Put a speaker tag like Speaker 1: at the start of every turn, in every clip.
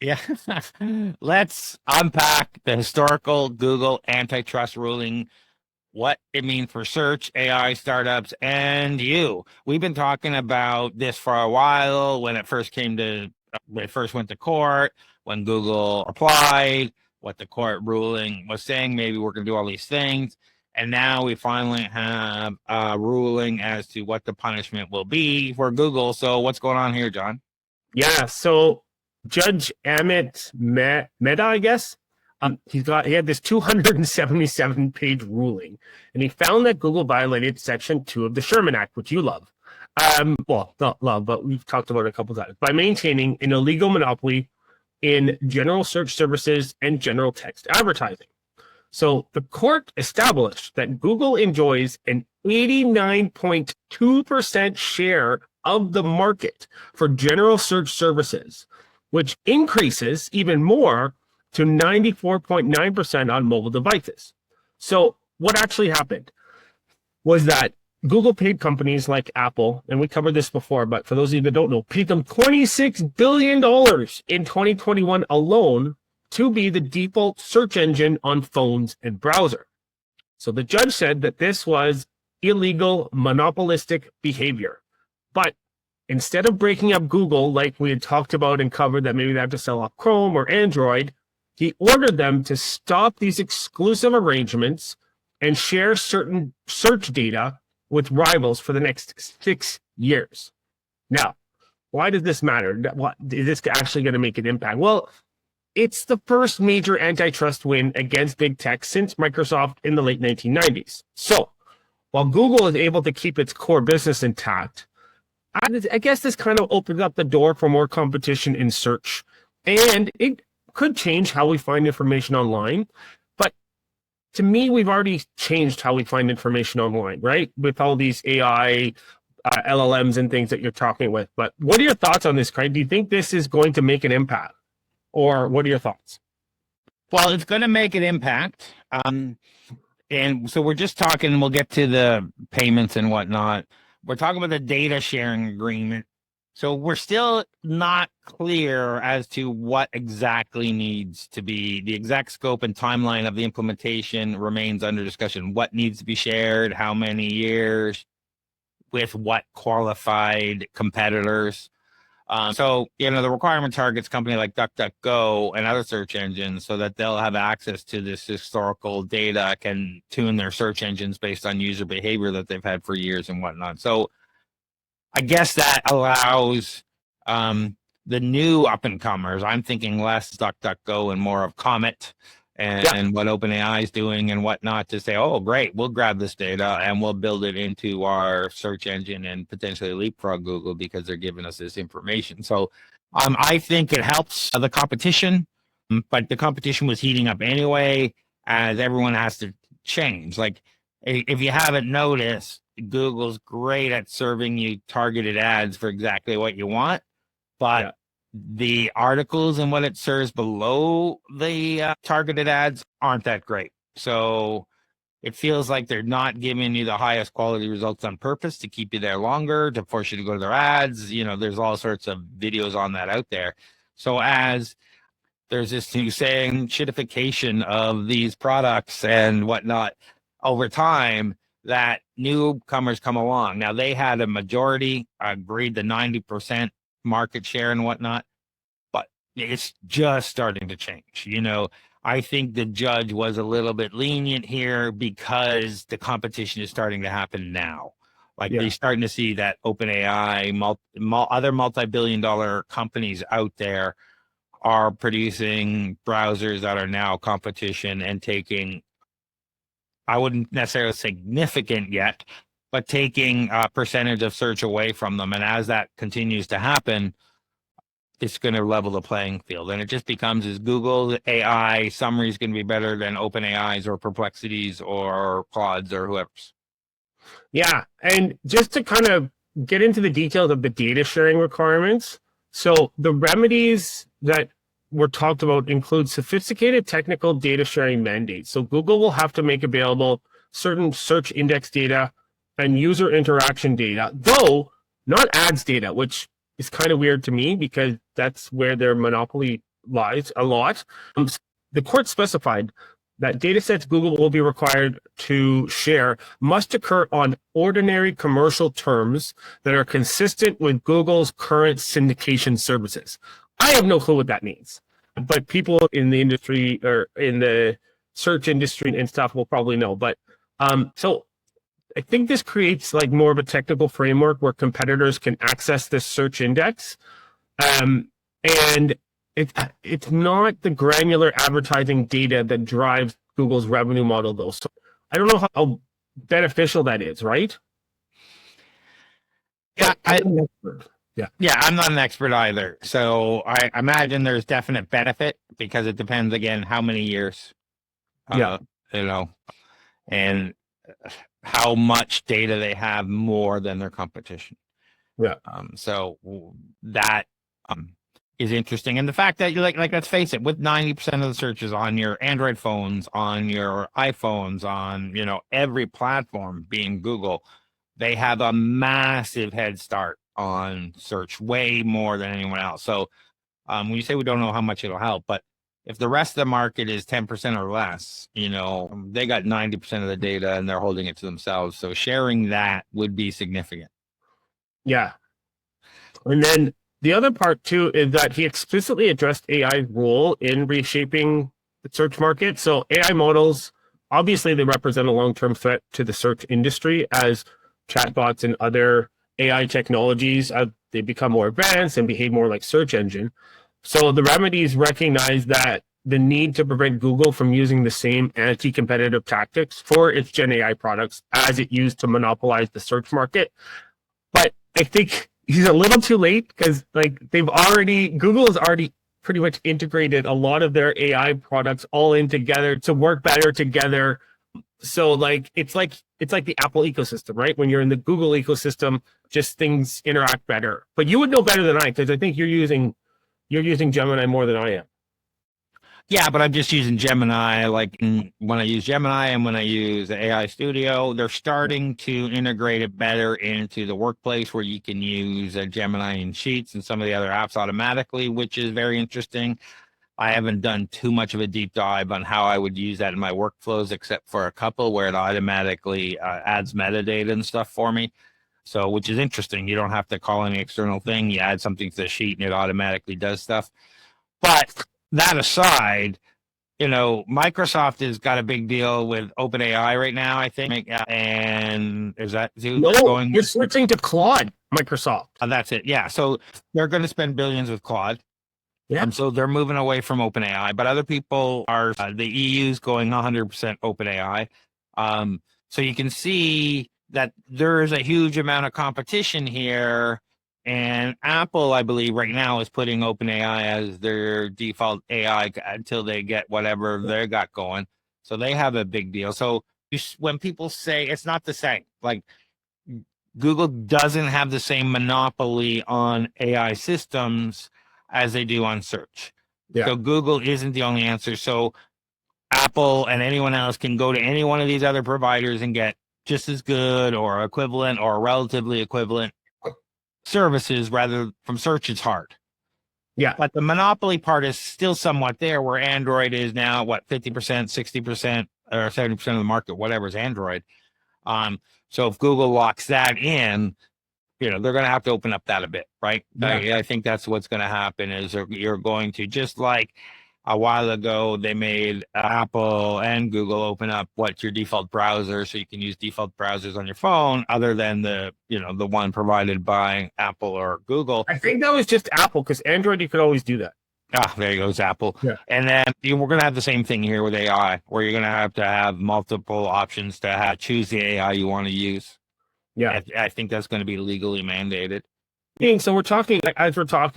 Speaker 1: Yeah. Let's unpack the historical Google antitrust ruling, what it means for search, AI startups, and you. We've been talking about this for a while when it first went to court, when Google applied, what the court ruling was saying, maybe we're going to do all these things. And now we finally have a ruling as to what the punishment will be for Google. So what's going on here, John?
Speaker 2: Yeah, so Judge Mehta, I guess, he had this 277-page ruling, and he found that Google violated Section 2 of the Sherman Act, which you love. Well, not love, but we've talked about it a couple of times, by maintaining an illegal monopoly in general search services and general text advertising. So the court established that Google enjoys an 89.2% share of the market for general search services, which increases even more to 94.9% on mobile devices. So what actually happened was that Google paid companies like Apple, and we covered this before, but for those of you that don't know, paid them $26 billion in 2021 alone to be the default search engine on phones and browser. So the judge said that this was illegal monopolistic behavior. But instead of breaking up Google, like we had talked about and covered, that maybe they have to sell off Chrome or Android, he ordered them to stop these exclusive arrangements and share certain search data with rivals for the next 6 years. Now, why does this matter? What is this actually going to make an impact? Well, it's the first major antitrust win against big tech since Microsoft in the late 1990s. So, while Google is able to keep its core business intact, I guess this kind of opens up the door for more competition in search. And it could change how we find information online. But to me, we've already changed how we find information online, right? With all these AI, LLMs and things that you're talking with. But what are your thoughts on this, Craig? Do you think this is going to make an impact? Or what are your thoughts?
Speaker 1: Well, it's going to make an impact. And so we're just talking, we'll get to the payments and whatnot. We're talking about the data sharing agreement. So we're still not clear as to what exactly needs to be. The exact scope and timeline of the implementation remains under discussion. What needs to be shared, how many years, with what qualified competitors. So, the requirement targets company like DuckDuckGo and other search engines so that they'll have access to this historical data, can tune their search engines based on user behavior that they've had for years and whatnot. So I guess that allows the new up-and-comers, I'm thinking less DuckDuckGo and more of Comet and what OpenAI is doing and whatnot, to say, oh, great, we'll grab this data and we'll build it into our search engine and potentially leapfrog Google because they're giving us this information. So I think it helps the competition, but the competition was heating up anyway, as everyone has to change. Like, if you haven't noticed, Google's great at serving you targeted ads for exactly what you want, but the articles and what it serves below the targeted ads aren't that great. So it feels like they're not giving you the highest quality results on purpose to keep you there longer, to force you to go to their ads. There's all sorts of videos on that out there. So as there's this new saying, shitification of these products and whatnot over time, that newcomers come along. Now, they had a majority, agreed to 90% market share and whatnot, but it's just starting to change. I think the judge was a little bit lenient here because the competition is starting to happen now. Like, they're starting to see that OpenAI, other multi-billion-dollar companies out there are producing browsers that are now competition and taking, I wouldn't necessarily significant yet, but taking a percentage of search away from them. And as that continues to happen, it's going to level the playing field. And it just becomes, is Google AI summary is going to be better than OpenAI's or Perplexity's or Claude's or whoever's?
Speaker 2: Yeah, and just to kind of get into the details of the data sharing requirements. So the remedies that were talked about include sophisticated technical data sharing mandates. So Google will have to make available certain search index data and user interaction data, though not ads data, which is kind of weird to me because that's where their monopoly lies a lot. The court specified that data sets Google will be required to share must occur on ordinary commercial terms that are consistent with Google's current syndication services. I have no clue what that means, but people in the industry or in the search industry and stuff will probably know. But so I think this creates like more of a technical framework where competitors can access this search index. And it's not the granular advertising data that drives Google's revenue model, though. So I don't know how beneficial that is, right?
Speaker 1: Yeah,
Speaker 2: Yeah,
Speaker 1: I'm not an expert either. So I imagine there's definite benefit because it depends again how many years,
Speaker 2: Yeah.
Speaker 1: you know, and how much data they have more than their competition.
Speaker 2: Yeah.
Speaker 1: So that is interesting, and the fact that you like let's face it, with 90% of the searches on your Android phones, on your iPhones, on every platform being Google, they have a massive head start on search, way more than anyone else. So when you say we don't know how much it'll help, but if the rest of the market is 10% or less, they got 90% of the data and they're holding it to themselves. So sharing that would be significant.
Speaker 2: Yeah. And then the other part too is that he explicitly addressed AI's role in reshaping the search market. So AI models, obviously they represent a long-term threat to the search industry as chatbots and other AI technologies, they become more advanced and behave more like search engine. So the remedies recognize that the need to prevent Google from using the same anti-competitive tactics for its Gen AI products as it used to monopolize the search market. But I think he's a little too late because Google has already pretty much integrated a lot of their AI products all in together to work better together. So it's like the Apple ecosystem, right? When you're in the Google ecosystem, just things interact better. But you would know better than I, because I think you're using Gemini more than I am.
Speaker 1: Yeah, but I'm just using Gemini. Like when I use Gemini and when I use AI Studio, they're starting to integrate it better into the workplace where you can use Gemini in Sheets and some of the other apps automatically, which is very interesting. I haven't done too much of a deep dive on how I would use that in my workflows, except for a couple where it automatically adds metadata and stuff for me. So, which is interesting. You don't have to call any external thing. You add something to the sheet and it automatically does stuff. But that aside, Microsoft has got a big deal with OpenAI right now, I think. And is that
Speaker 2: going? You're switching to Claude, Microsoft.
Speaker 1: That's it. Yeah. So they're going to spend billions with Claude.
Speaker 2: Yeah.
Speaker 1: So they're moving away from OpenAI, but other people are, the EU's going 100% OpenAI. So you can see that there is a huge amount of competition here. And Apple, I believe, right now is putting OpenAI as their default AI until they get whatever they got going. So they have a big deal. So when people say it's not the same, like Google doesn't have the same monopoly on AI systems as they do on search. Yeah. So Google isn't the only answer. So Apple and anyone else can go to any one of these other providers and get just as good or equivalent or relatively equivalent services, rather from search. It's hard. Yeah. But the monopoly part is still somewhat there, where Android is now 50%, 60%, or 70% of the market, whatever is Android. So if Google locks that in, they're going to have to open up that a bit, right? Yeah. I think that's what's going to happen is you're going to, just like a while ago, they made Apple and Google open up your default browser, so you can use default browsers on your phone other than the one provided by Apple or Google.
Speaker 2: I think that was just Apple, because Android, you could always do that.
Speaker 1: There goes Apple. Yeah. And then we're going to have the same thing here with AI, where you're going to have multiple options to choose the AI you want to use. Yeah. I think that's going to be legally mandated.
Speaker 2: So we're talking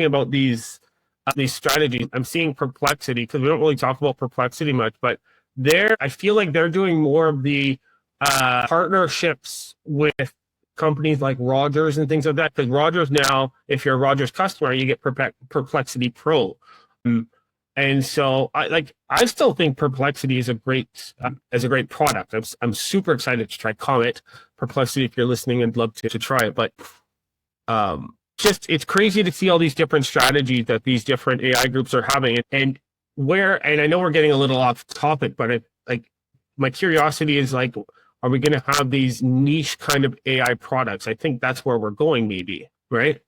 Speaker 2: about these strategies. I'm seeing Perplexity, because we don't really talk about Perplexity much, but I feel like they're doing more of the partnerships with companies like Rogers and things like that. Because Rogers now, if you're a Rogers customer, you get Perplexity Pro. And so I still think Perplexity is a great product. I'm super excited to try Comet. Perplexity, if you're listening, I'd love to try it. But it's crazy to see all these different strategies that these different AI groups are having, and I know we're getting a little off topic, but like my curiosity is like, are we going to have these niche kind of AI products? I think that's where we're going, maybe, right?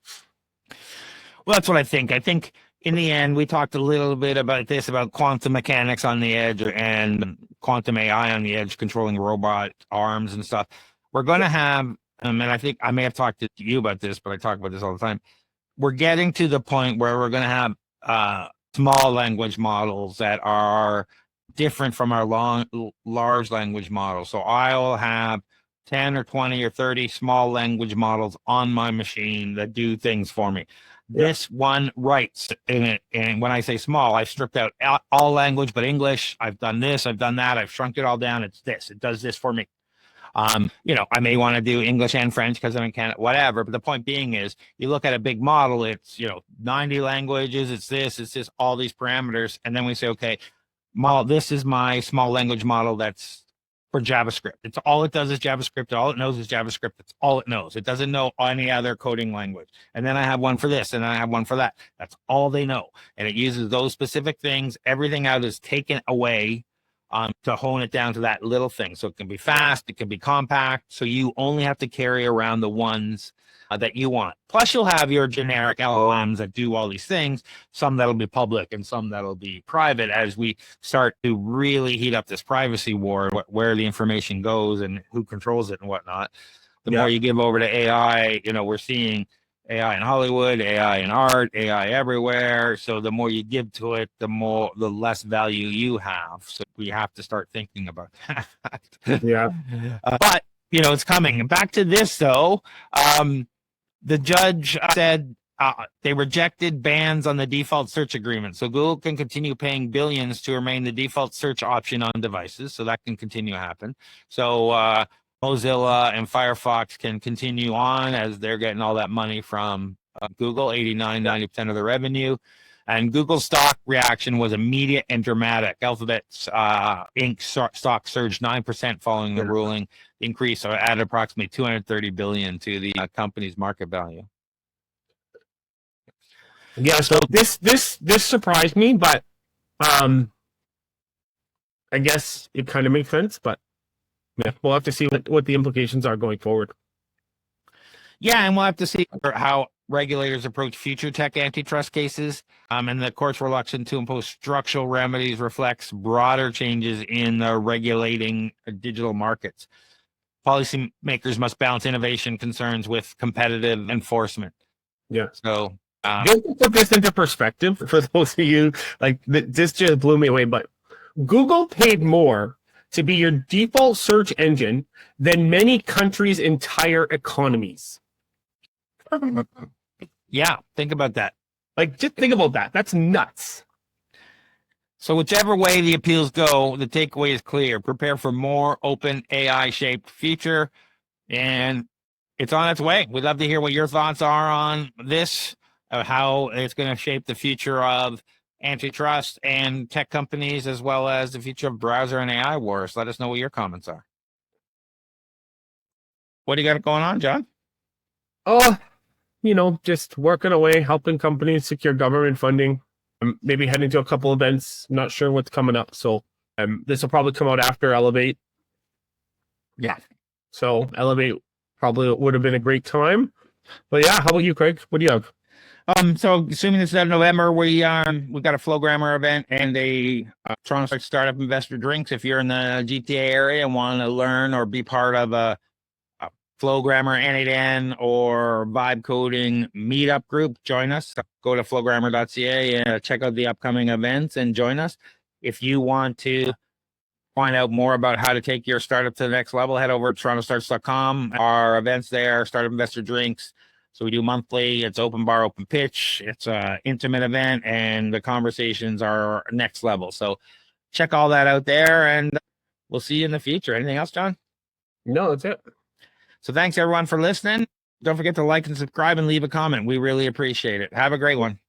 Speaker 1: Well, that's what I think. I think in the end, we talked a little bit about this, about quantum mechanics on the edge and quantum AI on the edge, controlling robot arms and stuff. We're going to have, and I think I may have talked to you about this, but I talk about this all the time. We're getting to the point where we're going to have small language models that are different from our large language models. So I'll have 10 or 20 or 30 small language models on my machine that do things for me. This one writes in it, and when I say small, I've stripped out all language but English. I've done this, I've done that, I've shrunk it all down. It's this, it does this for me. I may want to do English and French because I'm in Canada, whatever. But the point being is, you look at a big model, it's 90 languages, it's this, all these parameters, and then we say, okay, this is my small language model that's for JavaScript. It's all it does is JavaScript. All it knows is JavaScript. That's all it knows. It doesn't know any other coding language. And then I have one for this, and then I have one for that. That's all they know. And it uses those specific things. Everything out is taken away to hone it down to that little thing. So it can be fast, it can be compact. So you only have to carry around the ones that you want. Plus, you'll have your generic LLMs that do all these things, some that'll be public and some that'll be private as we start to really heat up this privacy war, where the information goes and who controls it and whatnot. The more you give over to AI, we're seeing AI in Hollywood, AI in art, AI everywhere. So the more you give to it, the less value you have. So we have to start thinking about that.
Speaker 2: Yeah.
Speaker 1: But it's coming. Back to this though. The judge said they rejected bans on the default search agreement. So Google can continue paying billions to remain the default search option on devices. So that can continue to happen. So Mozilla and Firefox can continue on as they're getting all that money from Google, 89-90% of the revenue. And Google's stock reaction was immediate and dramatic. Alphabet's Inc. stock surged 9% following the ruling. Increase added approximately $230 billion to the company's market value.
Speaker 2: Yeah, so this surprised me, but I guess it kind of makes sense. But yeah, we'll have to see what the implications are going forward.
Speaker 1: Yeah, and we'll have to see how regulators approach future tech antitrust cases. And the court's reluctance to impose structural remedies reflects broader changes in the regulating digital markets. Policymakers must balance innovation concerns with competitive enforcement.
Speaker 2: Yeah.
Speaker 1: So
Speaker 2: just to put this into perspective for those of you, like this just blew me away, but Google paid more to be your default search engine than many countries' entire economies.
Speaker 1: Yeah, think about that.
Speaker 2: Like, just think about that. That's nuts.
Speaker 1: So whichever way the appeals go, the takeaway is clear. Prepare for more open AI-shaped future, and it's on its way. We'd love to hear what your thoughts are on this, how it's going to shape the future of antitrust and tech companies, as well as the future of browser and AI wars. Let us know what your comments are. What do you got going on, John?
Speaker 2: Oh, just working away, helping companies secure government funding. Maybe heading to a couple events. Not sure what's coming up. So this will probably come out after Elevate.
Speaker 1: Yeah.
Speaker 2: So Elevate probably would have been a great time. But yeah, how about you, Craig? What do you have?
Speaker 1: So assuming it's in November, we've got a Flowgrammer event and a Toronto Startup Investor Drinks. If you're in the GTA area and want to learn or be part of a Flowgrammer, N8N, or Vibe Coding meetup group, join us. Go to flowgrammer.ca and check out the upcoming events and join us. If you want to find out more about how to take your startup to the next level, head over to torontostartups.com. Our events there, Startup Investor Drinks. So we do monthly. It's open bar, open pitch. It's an intimate event, and the conversations are next level. So check all that out there, and we'll see you in the future. Anything else, John?
Speaker 2: No, that's it.
Speaker 1: So thanks, everyone, for listening. Don't forget to like and subscribe and leave a comment. We really appreciate it. Have a great one.